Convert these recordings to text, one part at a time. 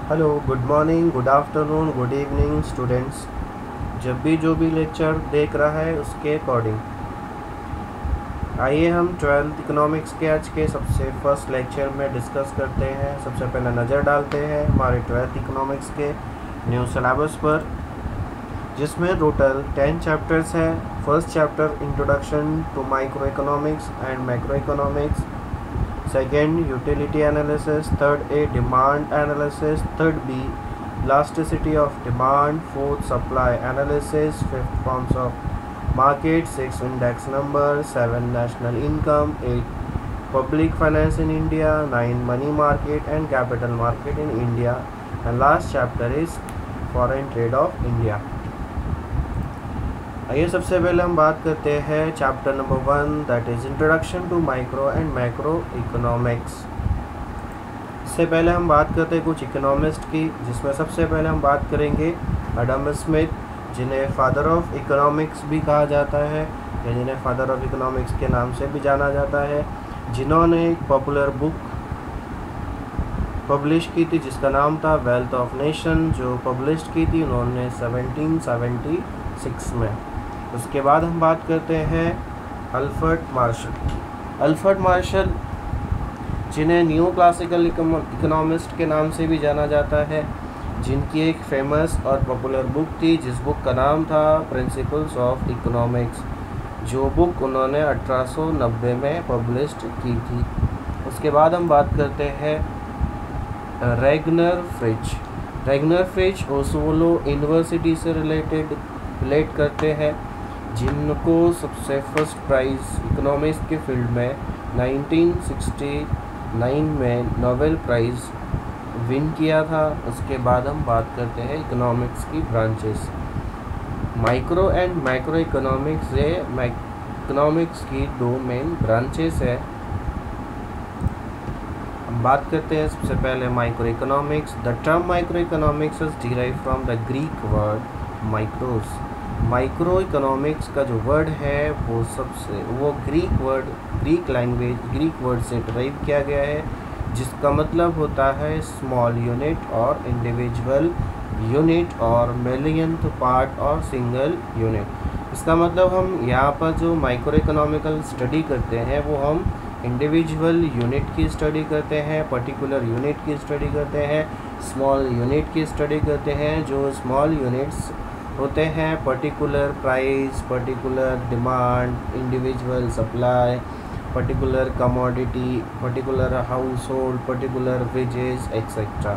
Hello, good morning, good afternoon, good evening students. जब भी जो भी लेक्चर देख रहा है उसके अकॉर्डिंग आइए हम ट्वेल्थ इकोनॉमिक्स के आज के सबसे फर्स्ट लेक्चर में डिस्कस करते हैं। सबसे पहले नज़र डालते हैं हमारे ट्वेल्थ इकोनॉमिक्स के न्यू सिलेबस पर, जिसमें टोटल 10 चैप्टर्स हैं। First chapter introduction to micro economics and macro economics, second utility analysis, third A demand analysis, third B elasticity of demand, fourth supply analysis, fifth forms of market, sixth index number, seven national income, eight public finance in India, nine money market and capital market in India, and last chapter is foreign trade of India. आइए सबसे पहले हम बात करते हैं chapter number 1, that is introduction to micro and macro economics. इससे पहले हम बात करते हैं कुछ इकोनॉमिस्ट की, जिसमें सबसे पहले हम बात करेंगे एडम स्मिथ, जिन्हें फादर ऑफ इकोनॉमिक्स भी कहा जाता है या जिन्हें फादर ऑफ इकोनॉमिक्स के नाम से भी जाना जाता है, जिन्होंने एक पॉपुलर बुक पब्लिश की थी जिसका नाम था वेल्थ ऑफ नेशन, जो पब्लिश की थी उन्होंने 1776 में। उसके बाद हम बात करते हैं अल्फ्रेड मार्शल। अल्फ्रेड मार्शल, जिन्हें न्यू क्लासिकल इकोनॉमिस्ट के नाम से भी जाना जाता है, जिनकी एक फेमस और पॉपुलर बुक थी जिस बुक का नाम था प्रिंसिपल्स ऑफ इकोनॉमिक्स, जो बुक उन्होंने 1890 में पब्लिश की थी। उसके बाद हम बात करते हैं Ragnar fridge. Ragnar fridge Oslo university से रिलेट करते हैं, जिनको सबसे फर्स्ट प्राइज़ इकोनॉमिक्स के फील्ड में 1969 में नोबेल प्राइज़ विन किया था। उसके बाद हम बात करते हैं इकोनॉमिक्स की branches. Micro and macro economics से इकोनॉमिक्स की दो मेन ब्रांचेस है। हम बात करते हैं सबसे पहले microeconomics. The term microeconomics is derived from the Greek word micros. Microeconomics का जो वर्ड है वो ग्रीक वर्ड से डिराइव किया गया है, जिसका मतलब होता है स्मॉल यूनिट और इंडिविजुअल यूनिट और मिलियंथ पार्ट और सिंगल यूनिट। इसका मतलब हम यहाँ पर जो माइक्रो इकोनॉमिकल स्टडी करते हैं वो हम इंडिविजुअल यूनिट की स्टडी करते हैं, पर्टिकुलर यूनिट की स्टडी करते हैं, स्मॉल यूनिट की स्टडी करते हैं। जो स्मॉल यूनिट्स होते हैं particular price, particular demand, individual supply, particular commodity, particular house hold, particular wages etcetera.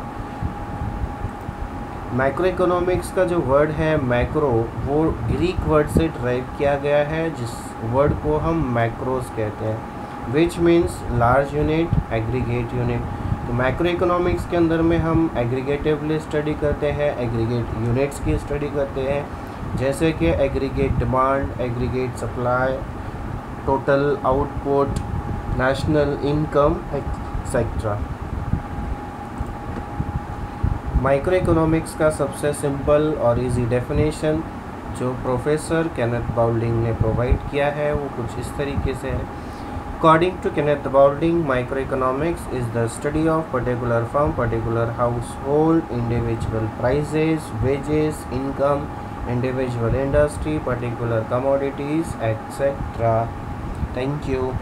Macro economics का जो वर्ड है मैक्रो, वो ग्रीक वर्ड से डिराइव किया गया है, जिस वर्ड को हम मैक्रोस कहते हैं, which means large unit, aggregate unit. तो मैक्रो इकोनॉमिक्स के अंदर में हम एग्रीगेटिवली स्टडी करते हैं, एग्रीगेट यूनिट्स की स्टडी करते हैं, जैसे कि aggregate demand, aggregate supply, total output, national income etcetera. Micro economics का सबसे सिंपल और इजी डेफिनेशन जो प्रोफेसर केनेथ बाउल्डिंग ने प्रोवाइड किया है वो कुछ इस तरीके से है। According to Kenneth Boulding, microeconomics is the study of particular firm, particular household, individual prices, wages, income, individual industry, particular commodities, etc. Thank you.